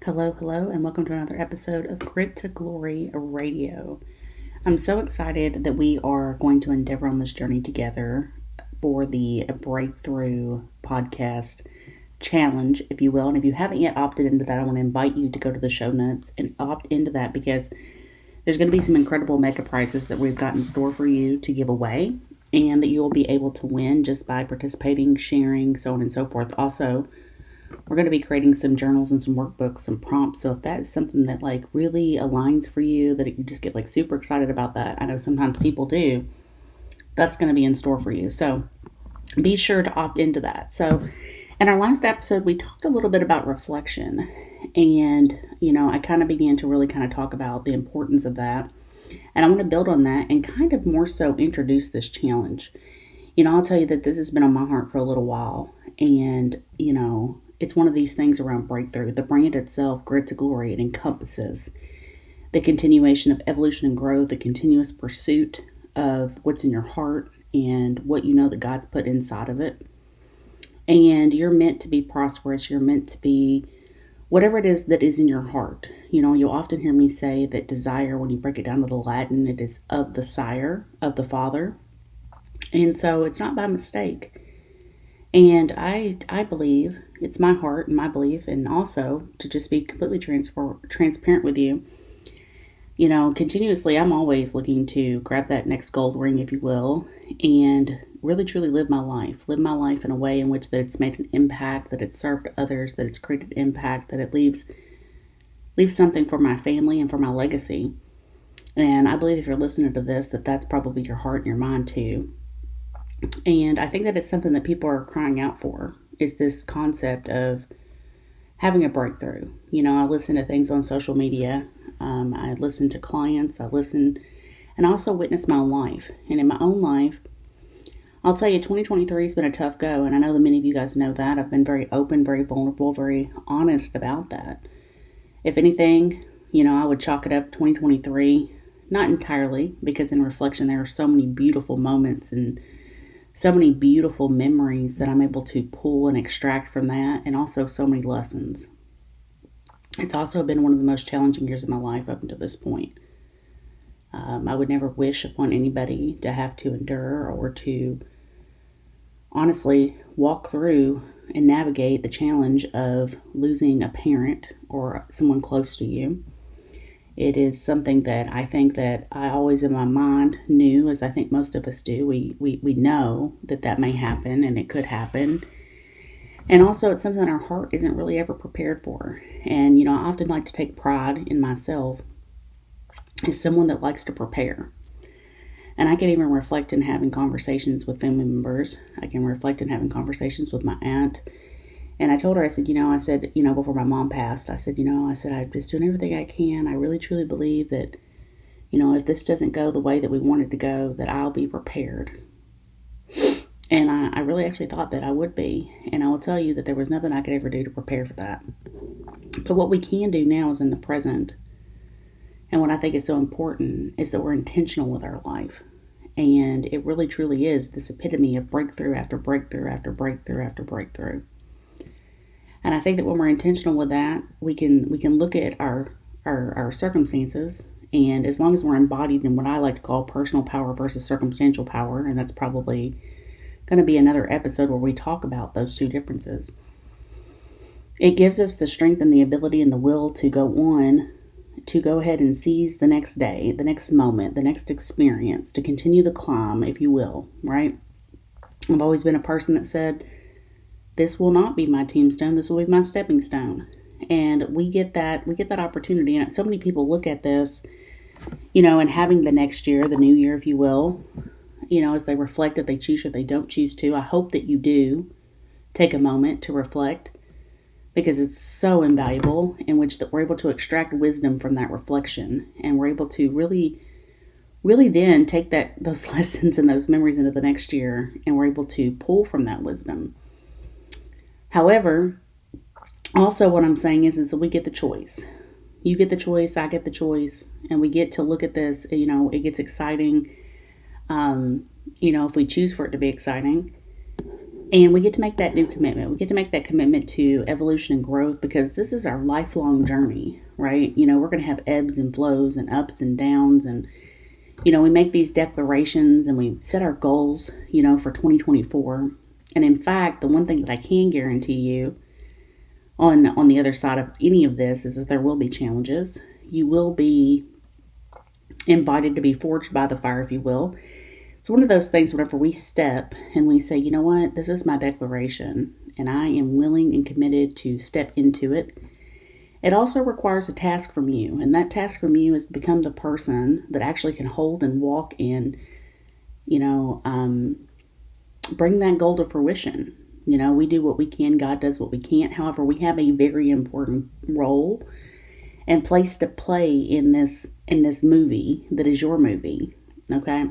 Hello, and welcome to another episode of Grit to Glory Radio. I'm so excited that we are going to endeavor on this journey together for the Breakthrough Podcast Challenge, if you will. And if you haven't yet opted into that, I want to invite you to go to the show notes and opt into that because there's going to be some incredible mega prizes that we've got in store for you to give away and that you will be able to win just by participating, sharing, so on and so forth. Also, we're going to be creating some journals and some workbooks, some prompts. So if that is something that really aligns for you, that you just get super excited about that, I know sometimes people do, that's going to be in store for you. So be sure to opt into that. So in our last episode, we talked a little bit about reflection, and I kind of began to really talk about the importance of that. And I want to build on that and kind of more so introduce this challenge. I'll tell you that this has been on my heart for a little while, and it's one of these things around breakthrough. The brand itself, Grit to Glory, it encompasses the continuation of evolution and growth, the continuous pursuit of what's in your heart and what that God's put inside of it. And you're meant to be prosperous. You're meant to be whatever it is that is in your heart. You'll often hear me say that desire, when you break it down to the Latin, it is of the sire, of the Father. And so it's not by mistake. And I believe, it's my heart and my belief, and also to just be completely transparent with you, continuously I'm always looking to grab that next gold ring, if you will, and really truly live my life in a way in which that it's made an impact, that it's served others, that it's created impact, that it leaves something for my family and for my legacy. And I believe if you're listening to this, that's probably your heart and your mind too. And I think that it's something that people are crying out for, is this concept of having a breakthrough. I listen to things on social media. I listen to clients. And I also witness my own life. And in my own life, I'll tell you, 2023 has been a tough go. And I know that many of you guys know that. I've been very open, very vulnerable, very honest about that. If anything, I would chalk it up 2023, not entirely, because in reflection, there are so many beautiful moments and so many beautiful memories that I'm able to pull and extract from that, and also so many lessons. It's also been one of the most challenging years of my life up until this point. I would never wish upon anybody to have to endure or to honestly walk through and navigate the challenge of losing a parent or someone close to you. It is something that I think that I always in my mind knew, as I think most of us do. We know that may happen and it could happen. And also it's something that our heart isn't really ever prepared for. And, I often like to take pride in myself as someone that likes to prepare. And I can even reflect in having conversations with family members. I can reflect in having conversations with my aunt. And I told her, I said, before my mom passed, I said, I'm just doing everything I can. I really, truly believe that, if this doesn't go the way that we want it to go, that I'll be prepared. And I really actually thought that I would be. And I will tell you that there was nothing I could ever do to prepare for that. But what we can do now is in the present. And what I think is so important is that we're intentional with our life. And it really, truly is this epitome of breakthrough after breakthrough after breakthrough after breakthrough. And I think that when we're intentional with that, we can look at our circumstances, and as long as we're embodied in what I like to call personal power versus circumstantial power, and that's probably going to be another episode where we talk about those two differences, it gives us the strength and the ability and the will to go on, to go ahead and seize the next day, the next moment, the next experience, to continue the climb, if you will, right? I've always been a person that said, this will not be my tombstone. This will be my stepping stone. And we get that opportunity. And so many people look at this, and having the next year, the new year, if you will, as they reflect, if they choose or they don't choose to. I hope that you do take a moment to reflect, because it's so invaluable, in which that we're able to extract wisdom from that reflection. And we're able to really, really then take those lessons and those memories into the next year. And we're able to pull from that wisdom. However, also what I'm saying is that we get the choice. You get the choice, I get the choice, and we get to look at this. It gets exciting. If we choose for it to be exciting, And we get to make that new commitment. We get to make that commitment to evolution and growth because this is our lifelong journey, right? We're going to have ebbs and flows and ups and downs. And, we make these declarations and we set our goals, for 2024. And in fact, the one thing that I can guarantee you on the other side of any of this is that there will be challenges. You will be invited to be forged by the fire, if you will. It's one of those things whenever we step and we say, you know what, this is my declaration and I am willing and committed to step into it. It also requires a task from you. And that task from you is to become the person that actually can hold and walk in, bring that goal to fruition. We do what we can, God does what we can't. However, we have a very important role and place to play in this movie that is your movie. Okay?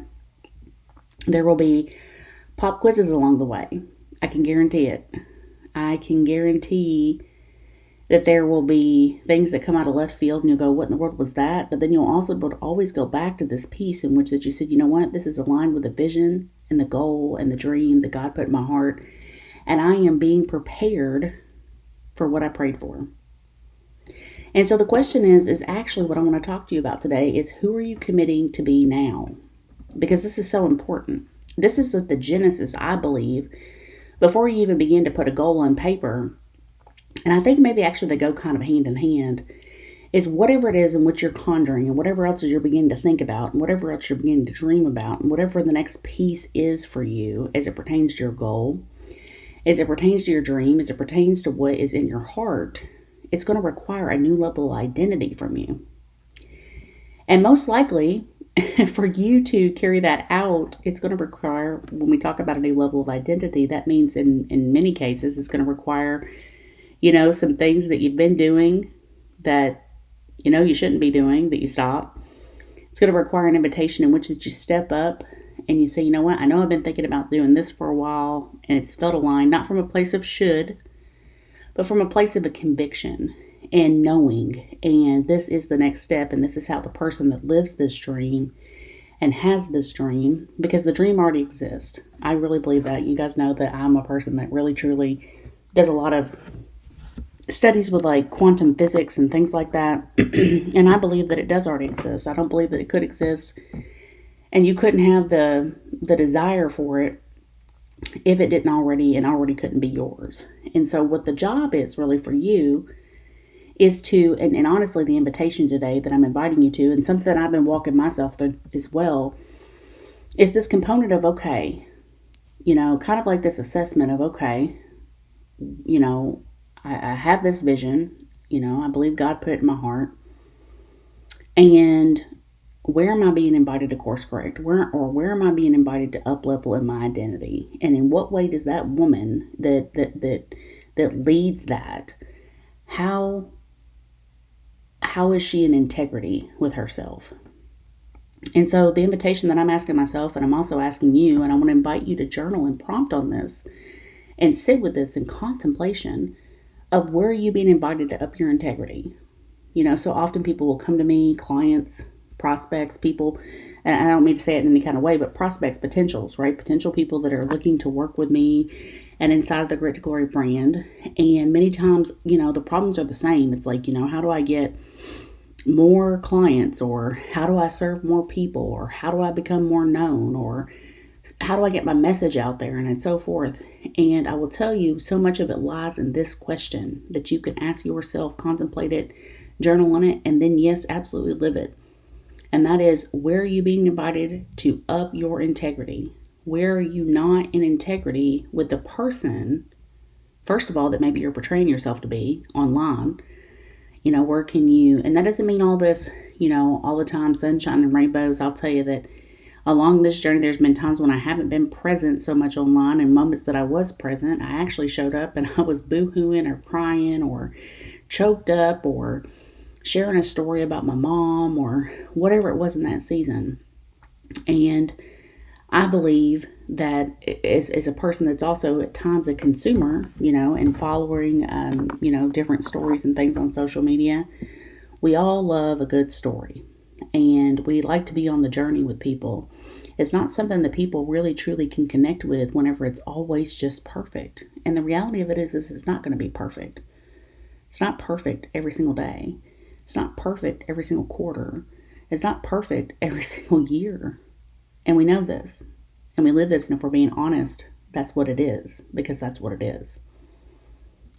There will be pop quizzes along the way. I can guarantee it. I can guarantee that there will be things that come out of left field and you'll go, what in the world was that? But then you'll also always go back to this piece in which that you said, you know what, this is aligned with the vision and the goal and the dream that God put in my heart. And I am being prepared for what I prayed for. And so the question is actually what I want to talk to you about today is, who are you committing to be now? Because this is so important. This is the genesis, I believe, before you even begin to put a goal on paper. And I think maybe actually they go kind of hand in hand, is whatever it is in which you're conjuring and whatever else you're beginning to think about and whatever else you're beginning to dream about and whatever the next piece is for you as it pertains to your goal, as it pertains to your dream, as it pertains to what is in your heart, it's going to require a new level of identity from you. And most likely, for you to carry that out, it's going to require, when we talk about a new level of identity, that means in many cases, it's going to require, some things that you've been doing that, you shouldn't be doing, that you stop. It's going to require an invitation in which that you step up and you say, you know what, I know I've been thinking about doing this for a while and it's felt aligned, not from a place of should, but from a place of a conviction and knowing, and this is the next step, and this is how the person that lives this dream and has this dream, because the dream already exists. I really believe that. You guys know that I'm a person that really truly does a lot of studies with like quantum physics and things like that, and I believe that it does already exist. I don't believe that it could exist and you couldn't have the desire for it if it didn't already and already couldn't be yours. And so what the job is really for you is to, and honestly, the invitation today that I'm inviting you to, and something that I've been walking myself through as well, is this component of, okay, kind of like this assessment of, okay, I have this vision, I believe God put it in my heart, and where am I being invited to course correct? Where am I being invited to up level in my identity? And in what way does that woman that leads that, how is she in integrity with herself? And so the invitation that I'm asking myself, and I'm also asking you, and I want to invite you to journal and prompt on this and sit with this in contemplation of where are you being invited to up your integrity? So often people will come to me, clients, prospects, people, and I don't mean to say it in any kind of way, but prospects, potentials, right? Potential people that are looking to work with me and inside of the Grit to Glory brand. And many times, the problems are the same. It's like, how do I get more clients, or how do I serve more people, or how do I become more known, or how do I get my message out there, and so forth. And I will tell you, so much of it lies in this question that you can ask yourself, contemplate it, journal on it, and then yes, absolutely live it. And that is, where are you being invited to up your integrity? Where are you not in integrity with the person, first of all, that maybe you're portraying yourself to be online? Where can you, and that doesn't mean all this, all the time, sunshine and rainbows. I'll tell you that along this journey, there's been times when I haven't been present so much online, and moments that I was present, I actually showed up and I was boo-hooing or crying or choked up or sharing a story about my mom or whatever it was in that season. And I believe that as a person that's also at times a consumer, and following, different stories and things on social media, we all love a good story and we like to be on the journey with people. It's not something that people really truly can connect with whenever it's always just perfect. And the reality of it is it's not going to be perfect. It's not perfect every single day. It's not perfect every single quarter. It's not perfect every single year. And we know this. And we live this. And if we're being honest, that's what it is, because that's what it is.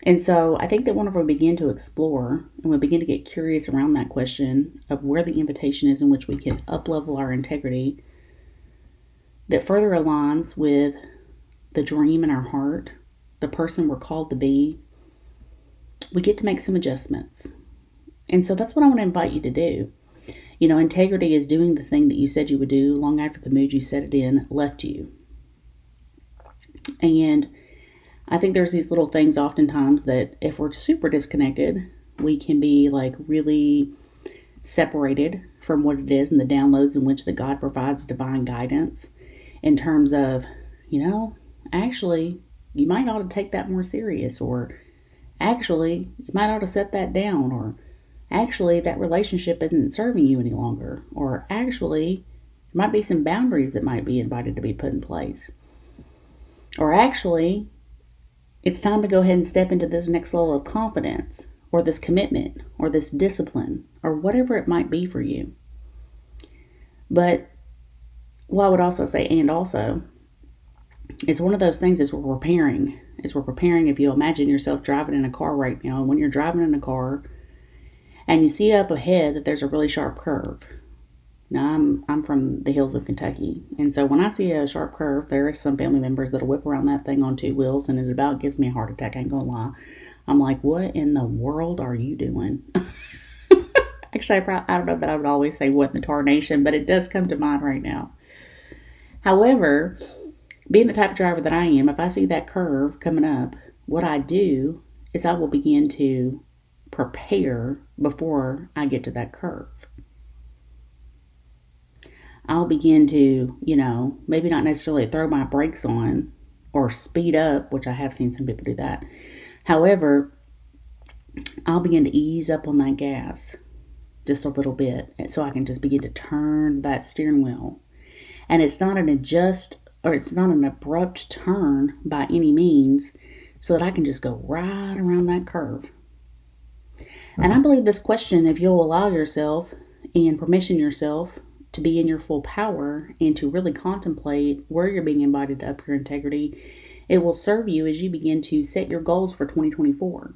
And so I think that whenever we begin to explore and we begin to get curious around that question of where the invitation is in which we can uplevel our integrity, that further aligns with the dream in our heart, the person we're called to be, we get to make some adjustments. And so that's what I want to invite you to do. Integrity is doing the thing that you said you would do long after the mood you set it in left you. And I think there's these little things oftentimes that if we're super disconnected, we can be like really separated from what it is and the downloads in which that God provides divine guidance in terms of, actually, you might ought to take that more serious, or actually, you might ought to set that down, or actually, that relationship isn't serving you any longer, or actually, there might be some boundaries that might be invited to be put in place, or actually, it's time to go ahead and step into this next level of confidence, or this commitment, or this discipline, or whatever it might be for you. But what I would also say, and also, it's one of those things as we're preparing, if you imagine yourself driving in a car right now, and when you're driving in a car and you see up ahead that there's a really sharp curve. Now, I'm from the hills of Kentucky, and so when I see a sharp curve, there are some family members that'll whip around that thing on two wheels, and it about gives me a heart attack, I ain't gonna lie. I'm like, what in the world are you doing? Actually, I don't know that I would always say what in the tarnation, but it does come to mind right now. However, being the type of driver that I am, if I see that curve coming up, what I do is I will begin to prepare before I get to that curve. I'll begin to, maybe not necessarily throw my brakes on or speed up, which I have seen some people do that. However, I'll begin to ease up on that gas just a little bit so I can just begin to turn that steering wheel. And it's not it's not an abrupt turn by any means, so that I can just go right around that curve. And I believe this question, if you'll allow yourself and permission yourself to be in your full power and to really contemplate where you're being invited to up your integrity, it will serve you as you begin to set your goals for 2024.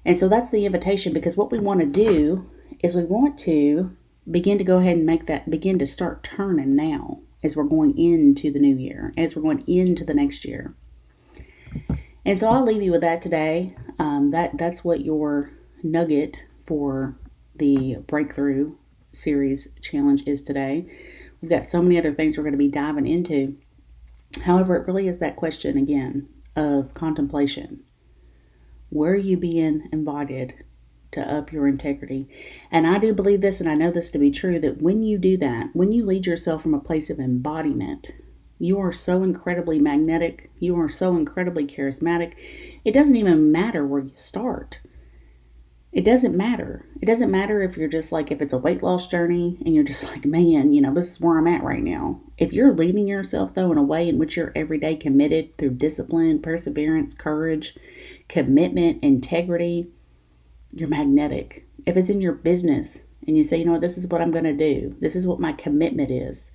And so that's the invitation, because what we want to do is we want to begin to go ahead and begin to start turning now as we're going into the new year, as we're going into the next year. And so I'll leave you with that today. That's what your nugget for the Breakthrough Series challenge is today. We've got so many other things we're going to be diving into. However, it really is that question again of contemplation. Where are you being invited to up your integrity? And I do believe this, and I know this to be true, that when you do that, when you lead yourself from a place of embodiment, you are so incredibly magnetic, you are so incredibly charismatic, it doesn't even matter where you start. It doesn't matter. It doesn't matter if you're just like, if it's a weight loss journey and you're just like, man, this is where I'm at right now. If you're leading yourself, though, in a way in which you're every day committed through discipline, perseverance, courage, commitment, integrity, you're magnetic. If it's in your business and you say, this is what I'm going to do. This is what my commitment is.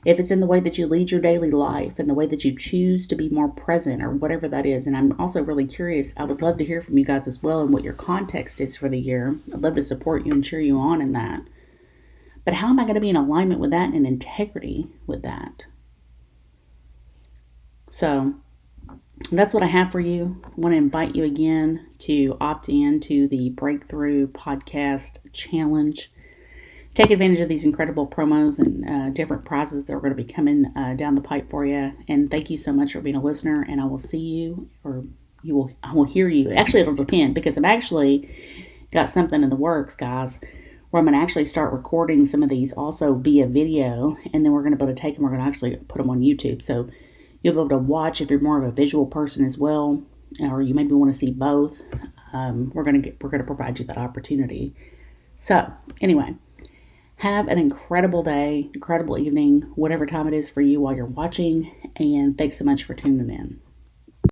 If it's in the way that you lead your daily life and the way that you choose to be more present or whatever that is. And I'm also really curious. I would love to hear from you guys as well and what your context is for the year. I'd love to support you and cheer you on in that. But how am I going to be in alignment with that and in integrity with that? So that's what I have for you. I want to invite you again to opt in to the Breakthrough Podcast Challenge. Take advantage of these incredible promos and different prizes that are going to be coming down the pipe for you. And thank you so much for being a listener. And I will see you, or I will hear you. Actually, it'll depend, because I've actually got something in the works, guys, where I'm going to actually start recording some of these also via video. And then we're going to be able to take them. We're going to actually put them on YouTube. So you'll be able to watch if you're more of a visual person as well, or you maybe want to see both. We're going to provide you that opportunity. So anyway, Have an incredible day, incredible evening, whatever time it is for you while you're watching. And thanks so much for tuning in.